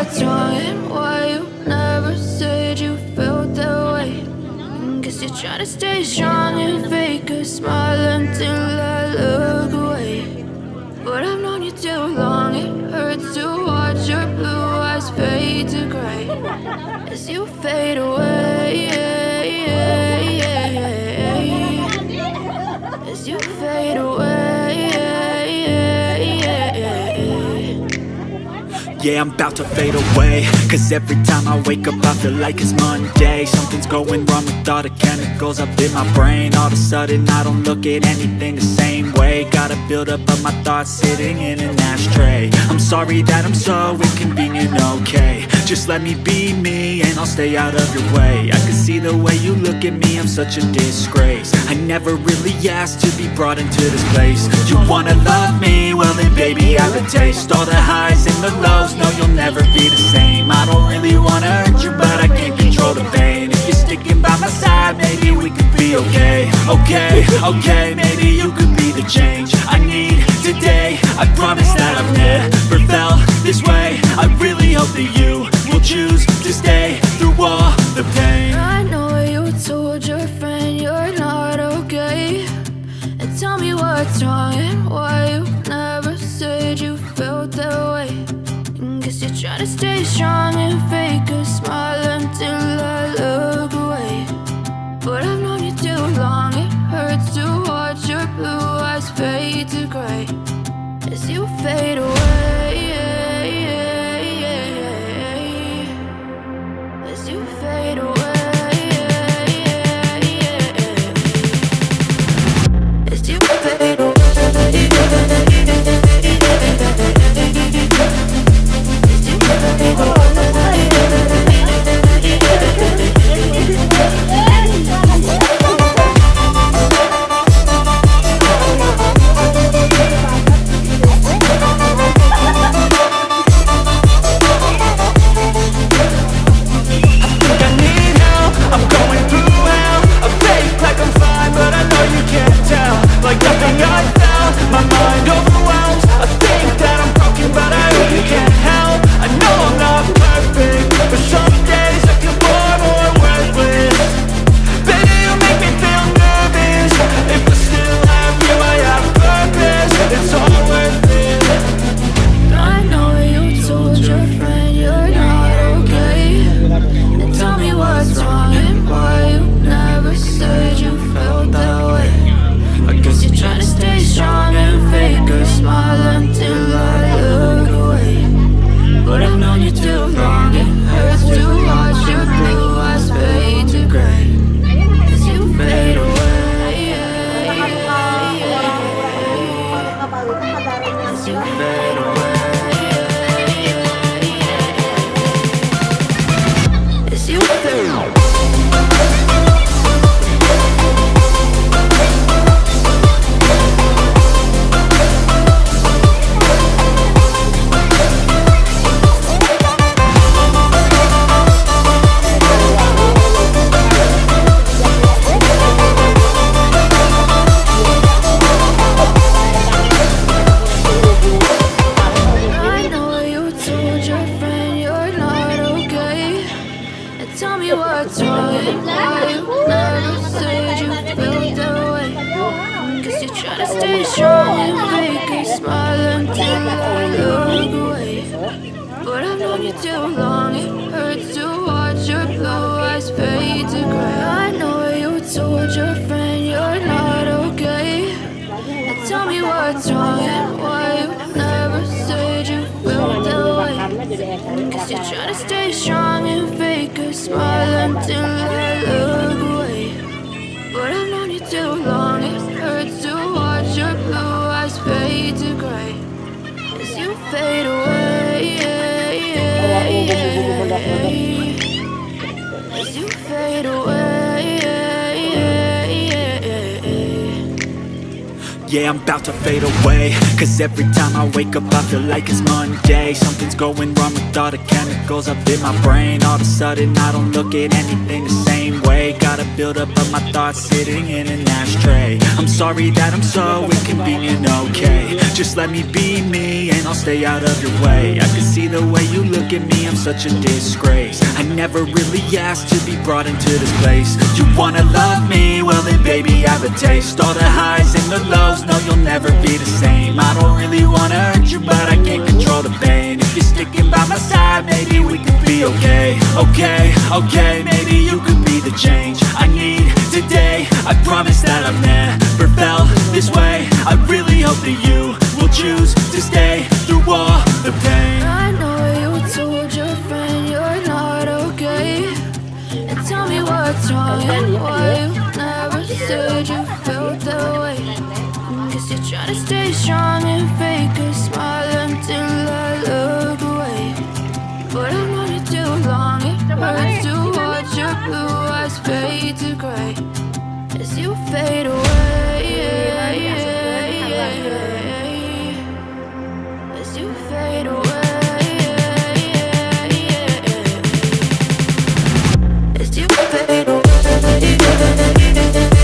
what's wrong and why you never said you felt that way. Guess you're trying to stay strong and fake a smile until I look away. But I've known you too long, it hurts to watch your blue eyes fade to gray as you fade away, as you fade away. Yeah, I'm about to fade away, cause every time I wake up I feel like it's Monday. Something's going wrong with all the chemicals up in my brain. All of a sudden I don't look at anything the same way. Gotta build up of my thoughts sitting in an ashtray. I'm sorry that I'm so inconvenient, okay. Just let me be me and I'll stay out of your way. I can see the way you look at me, I'm such a disgrace. I never really asked to be brought into this place. You wanna love me? Well then baby I have a taste. All the highs and the lows, no you'll never be the same. I don't really wanna hurt you but I can't control the pain. If you're sticking by my side, maybe we could be okay. Okay, maybe you could be the change I need today. I promise that I've never felt this way. I really hope that you will choose to stay through all the pain. I know you told your friend you're not okay, and tell me what's wrong and why you never said you felt that way. Guess you're trying to stay strong and fake a smile until I look away. But I've known you too long, it hurts to watch your blue eyes fade to gray as you fade away, as you fade away, as you fade away. Yeah, I'm about to fade away, cause every time I wake up I feel like it's Monday. Something's going wrong with all the chemicals up in my brain. All of a sudden I don't look at anything the same same way. Gotta build up of my thoughts sitting in an ashtray. I'm sorry that I'm so inconvenient, okay. Just let me be me and I'll stay out of your way. I can see the way you look at me, I'm such a disgrace. I never really asked to be brought into this place. You wanna love me? Well then baby, have a taste. All the highs and the lows, no you'll never be the same. I don't really wanna hurt you, but I can't control the pain. If you're sticking by my side, maybe we could be okay. Okay, maybe you could be the change I need today. I promise that I've never felt this way. I really hope that you will choose to stay through all the pain. I know you told your friend you're not okay, and tell me what's wrong and why you never said you felt that way. Guess you're trying to stay strong and fake a smile until I look away. But I've known you too long, it hurts to watch your blue eyes fade to gray as you fade away.